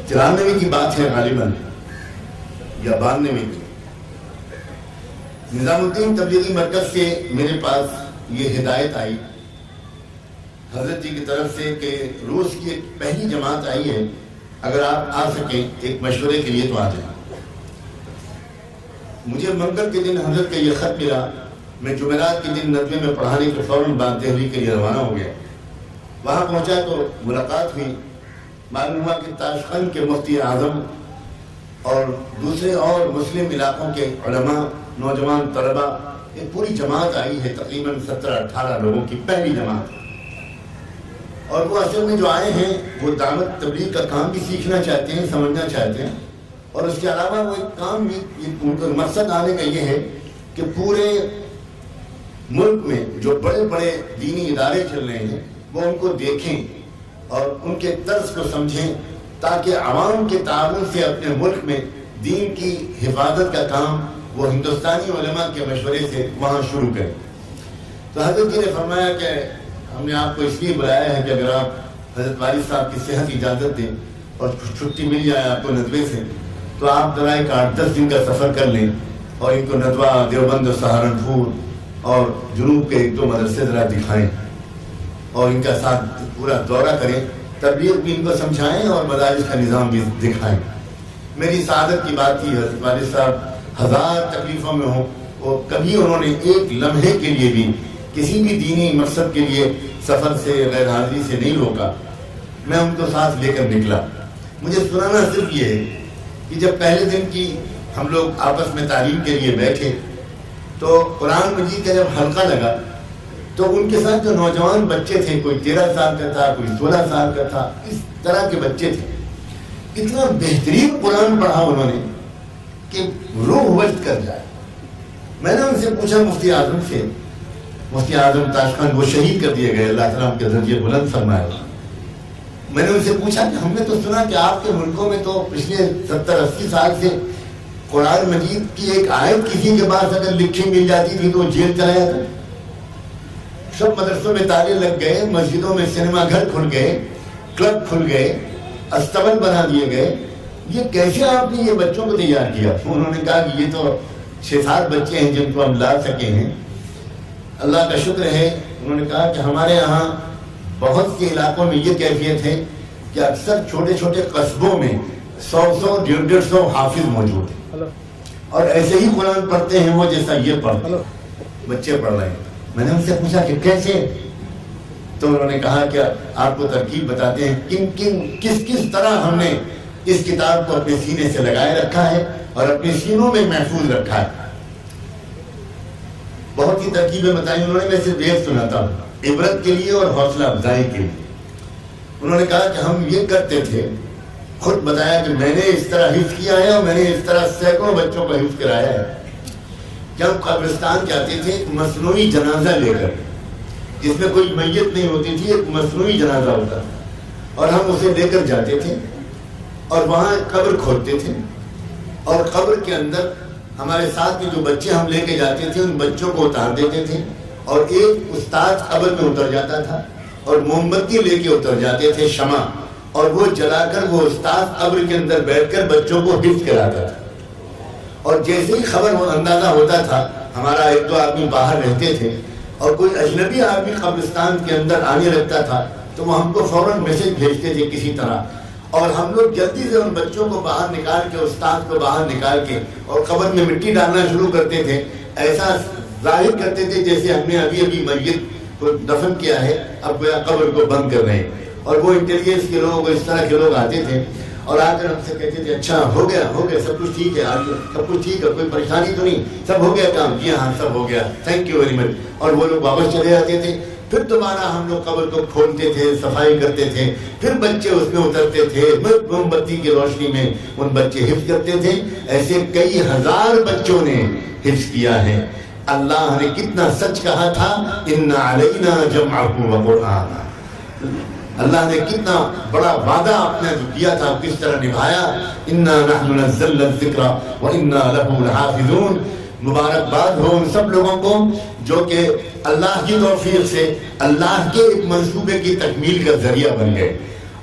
93 کی بات ہے غالباً یا 92 کی، نظام الدین تبلیغی مرکز سے میرے پاس یہ ہدایت آئی حضرت جی کی طرف سے کہ روز کی ایک پہلی جماعت آئی ہے، اگر آپ آ سکیں ایک مشورے کے لیے تو آ جائیں۔ مجھے منگل کے دن حضرت کا یہ خط ملا، میں جمعرات کے دن ندوے میں پڑھانے کے فوراً بعد دہلی کے لیے روانہ ہو گیا۔ وہاں پہنچا تو ملاقات ہوئی، معلوم ہوا کہ تاشقند کے مفتی اعظم اور دوسرے اور مسلم علاقوں کے علماء، نوجوان طلباء، ایک پوری جماعت آئی ہے، تقریباً 17-18 لوگوں کی پہلی جماعت۔ اور وہ اصل میں جو آئے ہیں وہ دعوت تبلیغ کا کام بھی سیکھنا چاہتے ہیں، سمجھنا چاہتے ہیں، اور اس کے علاوہ وہ ایک کام بھی، ان کا مقصد آنے کا یہ ہے کہ پورے ملک میں جو بڑے بڑے دینی ادارے چل رہے ہیں وہ ان کو دیکھیں اور ان کے طرز کو سمجھیں، تاکہ عوام کے تعاون سے اپنے ملک میں دین کی حفاظت کا کام وہ ہندوستانی علماء کے مشورے سے وہاں شروع کریں۔ تو حضرت جی نے فرمایا کہ ہم نے آپ کو اس لیے بلایا ہے کہ اگر آپ حضرت والد صاحب کی صحت اجازت دیں اور چھٹی مل جائے آپ کو ندوے سے، تو آپ ذرا ایک 8-10 دن کا سفر کر لیں اور ان کو ندوہ، دیوبند، سہارنپور اور جنوب کے 1-2 مدرسے ذرا دکھائیں اور ان کا ساتھ پورا دورہ کریں، تربیت بھی ان کو سمجھائیں اور مدارس کا نظام بھی دکھائیں۔ میری سعادت کی بات تھی، حضرت والد صاحب 1000 تکلیفوں میں ہوں، وہ کبھی انہوں نے ایک لمحے کے لیے بھی کسی بھی دینی مقصد کے لیے سفر سے، غیر حاضری سے نہیں روکا۔ میں ان کو ساتھ لے کر نکلا۔ مجھے سنانا صرف یہ ہے کہ جب پہلے دن کی ہم لوگ آپس میں تعلیم کے لیے بیٹھے تو قرآن مجید کا جب حلقہ لگا تو ان کے ساتھ جو نوجوان بچے تھے، کوئی 13 سال کا تھا، کوئی 16 سال کا تھا، اس طرح کے بچے تھے، اتنا بہترین قرآن پڑھا انہوں نے کہ روح وجد کر جائے۔ میں نے ان سے پوچھا مفتی اعظم سے، مفتی اعظم تاشقند وہ شہید کر دیے گئے، اللہ تعالیٰ ان کے درجے بلند فرمائے۔ میں نے ان سے پوچھا کہ ہم نے تو سنا کہ آپ کے ملکوں میں تو پچھلے 70-80 سال سے قرآن مجید کی ایک آیت کسی کے پاس اگر لکھی مل جاتی تھی تو وہ جیل چلا جاتا۔ سب مدرسوں میں تالے لگ گئے، مسجدوں میں سینما گھر کھل گئے، کلب کھل گئے، استبل بنا دیے گئے، یہ کیسے آپ نے یہ بچوں کو تیار کیا؟ انہوں نے کہا کہ یہ تو 6-7 بچے ہیں جن کو ہم لا سکے ہیں، اللہ کا شکر ہے۔ انہوں نے کہا کہ ہمارے یہاں بہت سے علاقوں میں یہ کیفیت ہے کہ اکثر چھوٹے چھوٹے قصبوں میں 100-150 حافظ موجود ہیں اور ایسے ہی قرآن پڑھتے ہیں وہ جیسا یہ پڑھتے ہیں، بچے پڑھ رہے ہیں۔ میں نے ان سے پوچھا کہ کیسے؟ تو انہوں نے کہا کہ آپ کو ترکیب بتاتے ہیں کس طرح ہم نے اس کتاب کو اپنے سینے سے لگائے رکھا ہے اور اپنے سینوں میں محفوظ رکھا ہے۔ بہت سی ترکیبیں بتائیں انہوں نے، میں صرف ایک سناتا ہوں عبرت کے لیے اور حوصلہ افزائی کے لیے۔ انہوں نے کہا کہ ہم یہ کرتے تھے، خود بتایا کہ میں نے اس طرح حفظ کیا ہے اور میں نے اس طرح سینکڑوں بچوں کو حفظ کرایا ہے کہ ہم قبرستان جاتے تھے ایک مصنوعی جنازہ لے کر، جس میں کوئی میت نہیں ہوتی تھی، ایک مصنوعی جنازہ ہوتا تھا، اور ہم اسے لے کر جاتے تھے اور وہاں قبر کھودتے تھے اور قبر کے اندر ہمارے ساتھ کے جو بچے ہم لے کے جاتے تھے ان بچوں کو اتار دیتے تھے، اور ایک استاد قبر میں اتر جاتا تھا اور موم بتی لے کے اتر جاتے تھے شمع، اور وہ جلا کر وہ استاد قبر کے اندر بیٹھ کر بچوں کو حفظ کراتا تھا۔ اور جیسے ہی خبر اندازہ ہوتا تھا، ہمارا 1-2 آدمی باہر رہتے تھے اور کوئی اجنبی آدمی قبرستان کے اندر آنے لگتا تھا تو وہ ہم کو فوراً میسج بھیجتے تھے کسی طرح، اور ہم لوگ جلدی سے ان بچوں کو باہر نکال کے، استاد کو باہر نکال کے، اور قبر میں مٹی ڈالنا شروع کرتے تھے، ایسا ظاہر کرتے تھے جیسے ہم نے ابھی میت کو دفن کیا ہے، اب گویا قبر کو بند کر رہے ہیں۔ اور وہ انٹیلیجنس کے لوگ، اس طرح کے لوگ آتے تھے اور آ کر ہم سے کہتے تھے اچھا ہو گیا سب کچھ ٹھیک ہے، سب کچھ ٹھیک ہے، کوئی پریشانی تو نہیں، سب ہو گیا کام؟ جی ہاں سب ہو گیا، تھینک یو ویری مچ۔ اور وہ لوگ واپس چلے جاتے تھے۔ پھر دوبارہ ہم لوگ قبر کو کھولتے تھے، صفائی کرتے تھے، پھر بچے اس میں اترتے تھے، موم بتی کی روشنی میں ان بچے حفظ کرتے تھے۔ ایسے کئی ہزار بچوں نے حفظ کیا ہے۔ اللہ نے کتنا سچ کہا تھا، ان علینا جمعہ وقرآن۔ اللہ نے کتنا بڑا وعدہ اپنا جو کیا تھا کس طرح نبھایا۔ انا نحن نزلنا الذکر وانا لہ لحافظون۔ مبارکباد ہو ان سب لوگوں کو جو کہ اللہ کی توفیق سے اللہ کے ایک منصوبے کی تکمیل کا ذریعہ بن گئے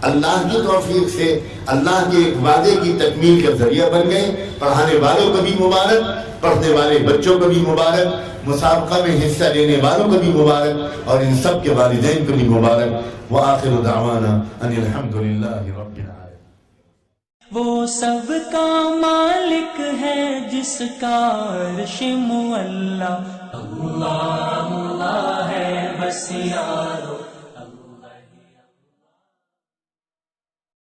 اللہ کی توفیق سے اللہ کے ایک وعدے کی تکمیل کا ذریعہ بن گئے. پڑھانے والوں کو بھی مبارک، پڑھنے والے بچوں کو بھی مبارک، مسابقہ میں حصہ لینے والوں کو بھی مبارک، اور ان سب کے والدین کو بھی مبارک. وآخر دعوانا ان الحمدللہ رب العالمین. وہ سب کا مالک ہے جس کا عرش معلا، اللہ اللہ ہے بس یا